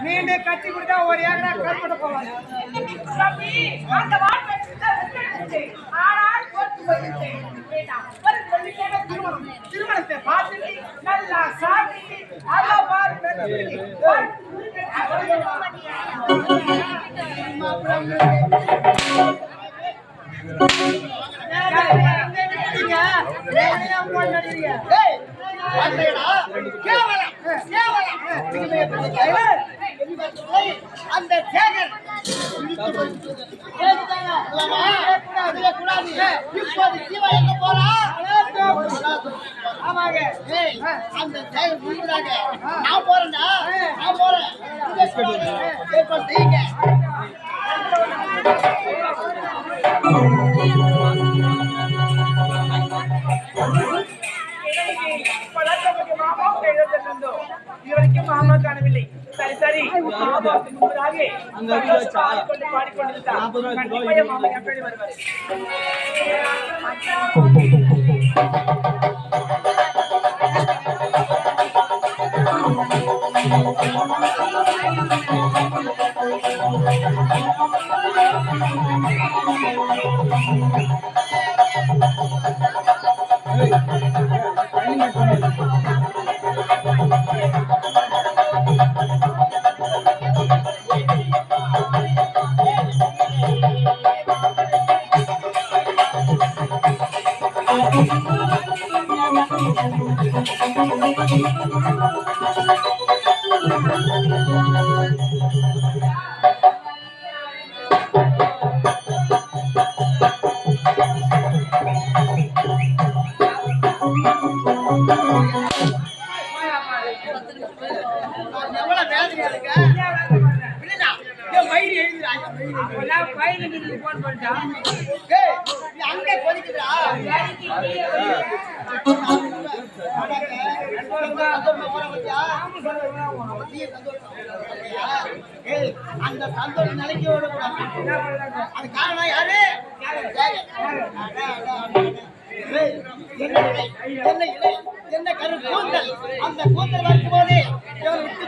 மீண்டு கட்டி கொடுத்தா ஒரு ஏக்கரா கருப்பட்ட போவாங்க. திருமணத்தை பார்த்துட்டு நல்லா சாப்பிட்டு அந்த சேகர் இப்போது ஜீவா எங்க போறா? ஆமாங்க, அந்த சேகர் புரியுறாங்க. நான் போறேன்டா, நான் போறேன். ஏற்பாடு செய்யுங்க. இதுவரைக்கும் மாமா காணவில்லை. சரி சரி, பாடிக்கொண்டிருந்தார். மாமா எப்படி வருவார்? அங்கே கொதிக்குதா? அந்த சந்தோஷம் நிலைக்கு அது காரணம் யாரு? என்ன கரு கூந்தல், அந்த கூந்தல் வரும் போதே விட்டு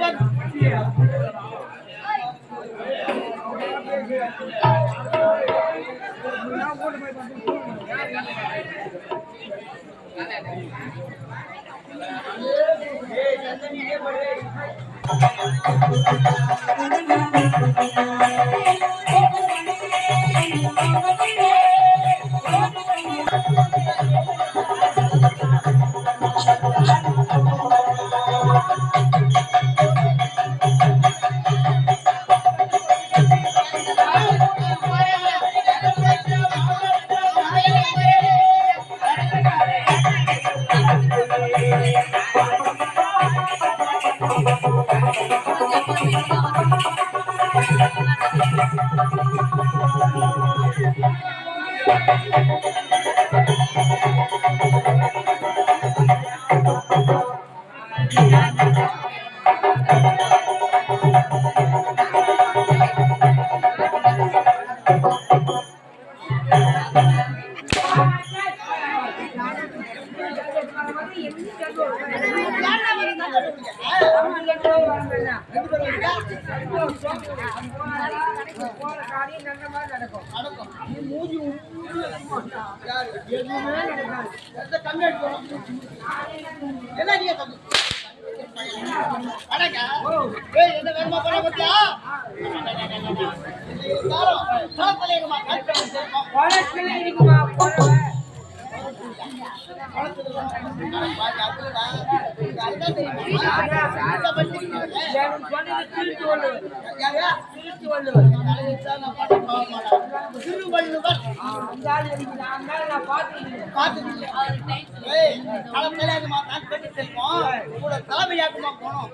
தலைமையாக்குமா போனோம்.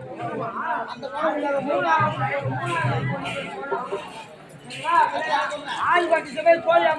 அந்த ஆய்வாட்டி சபை கோயில்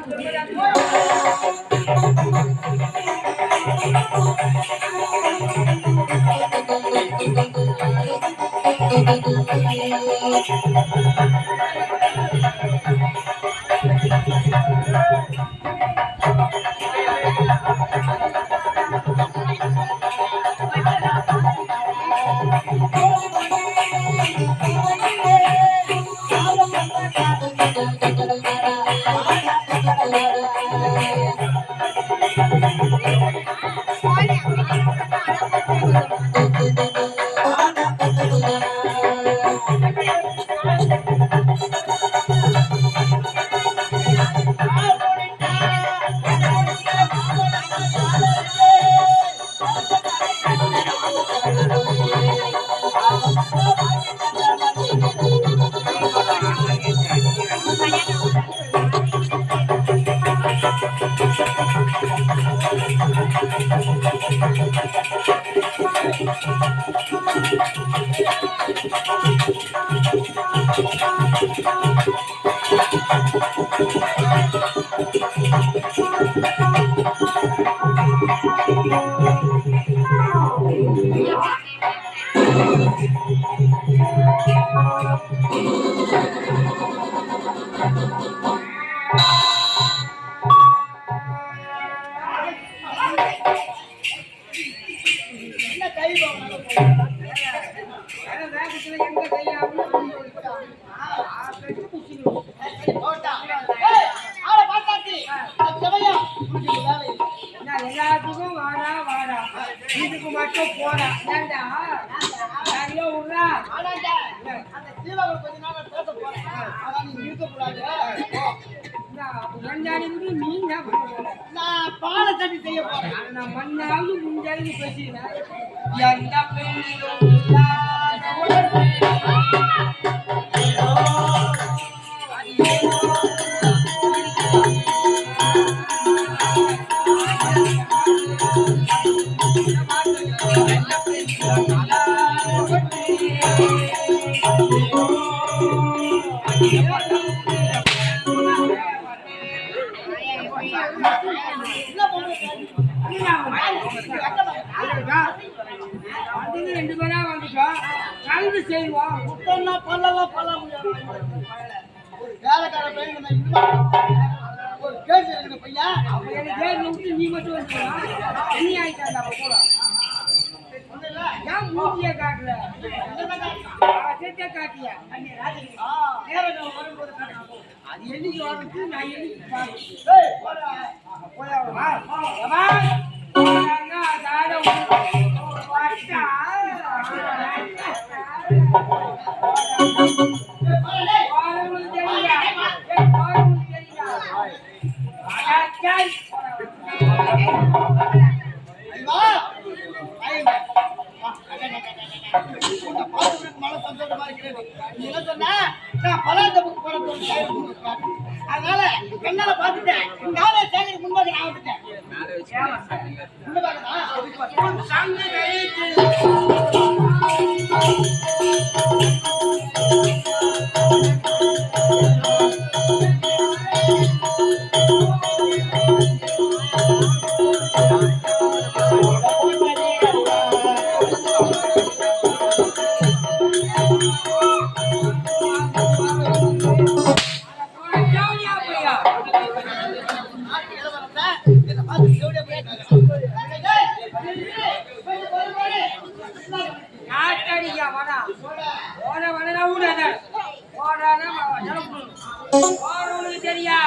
எல்லாத்துக்கும் வாடா வாடா இதுக்கு மட்டும் போடா ஏண்டா நிறைய விடுறா மீன் தான் நான் பாலை தட்டி செய்ய போறேன். நான் மண்ணாவது முஞ்சாவது பேசுகிறேன் எந்த ரெண்டு பேரா வந்துட்டோம் கலந்து செய்வோம் பல்லெல்லாம் பல்ல முடியாது. ஒரு வேலைக்கார பையன் ஒரு கேட்டு இருக்கு பையன். எனக்கு நீ மட்டும் வந்துடலாம் நீ ஆயிட்டாண்டா கூட ஏன் மூஞ்சிய காட்டல காட்டியா வரும்போது அது என்னைக்கு வாங்கிட்டு நான் என்னைக்கு அதனால என்னால பாத்துட்டேன். நானே சேகர் முன்பாக நான் வந்துட்டேன். தெரியா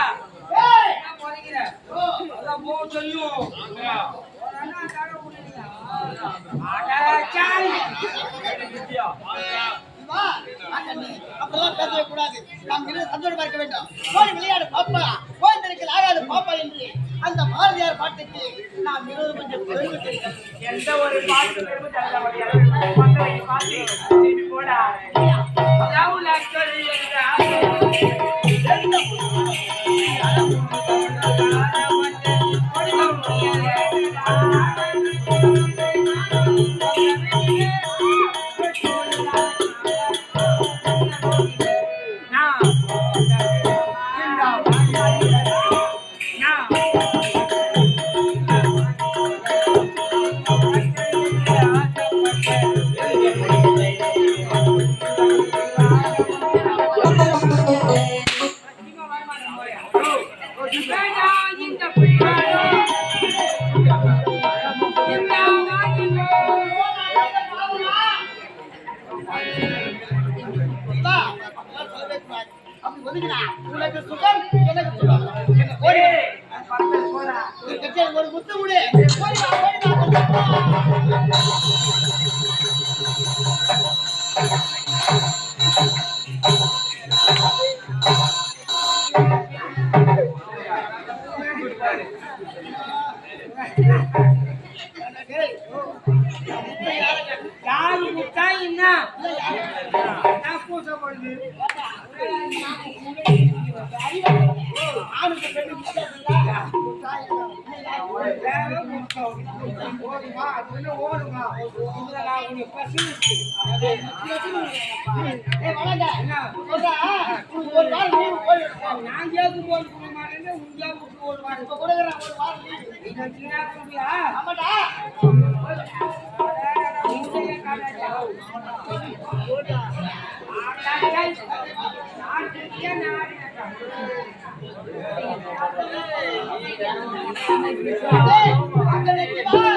அப்பெல்லாம் பேசவே கூடாது. நாம் இருந்து சந்தோஷமா இருக்க வேண்டும். கோடி விளையாடு பாப்பா, கோயந்தருக்கு ஆகாது பாப்பா என்று அந்த பாரதியார் பாட்டுக்கு நாம் இருபது கொஞ்சம் பெருமை. எந்த ஒரு பாட்டு போடா ஒரு முத்து விடு. யாரு முட்டா என்ன பூசப்படுது ஆணுக்கு பெண்ணு ஓடுமா அது ஓடுமா இதெல்லாம் உனக்கு பசி ஒரு வாரம் leave போயிடும். நான் கேட்கும் போது கொடுக்க மாட்டேன் உங்க விட்டு ஓடுவாங்க இப்ப கொடுக்குறேன் ஒரு வாரம் leave. இதை சீனா கொடுப்பியா ஆமாடா. ஏய், அங்க நிக்கி வா.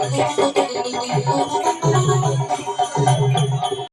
Thank you.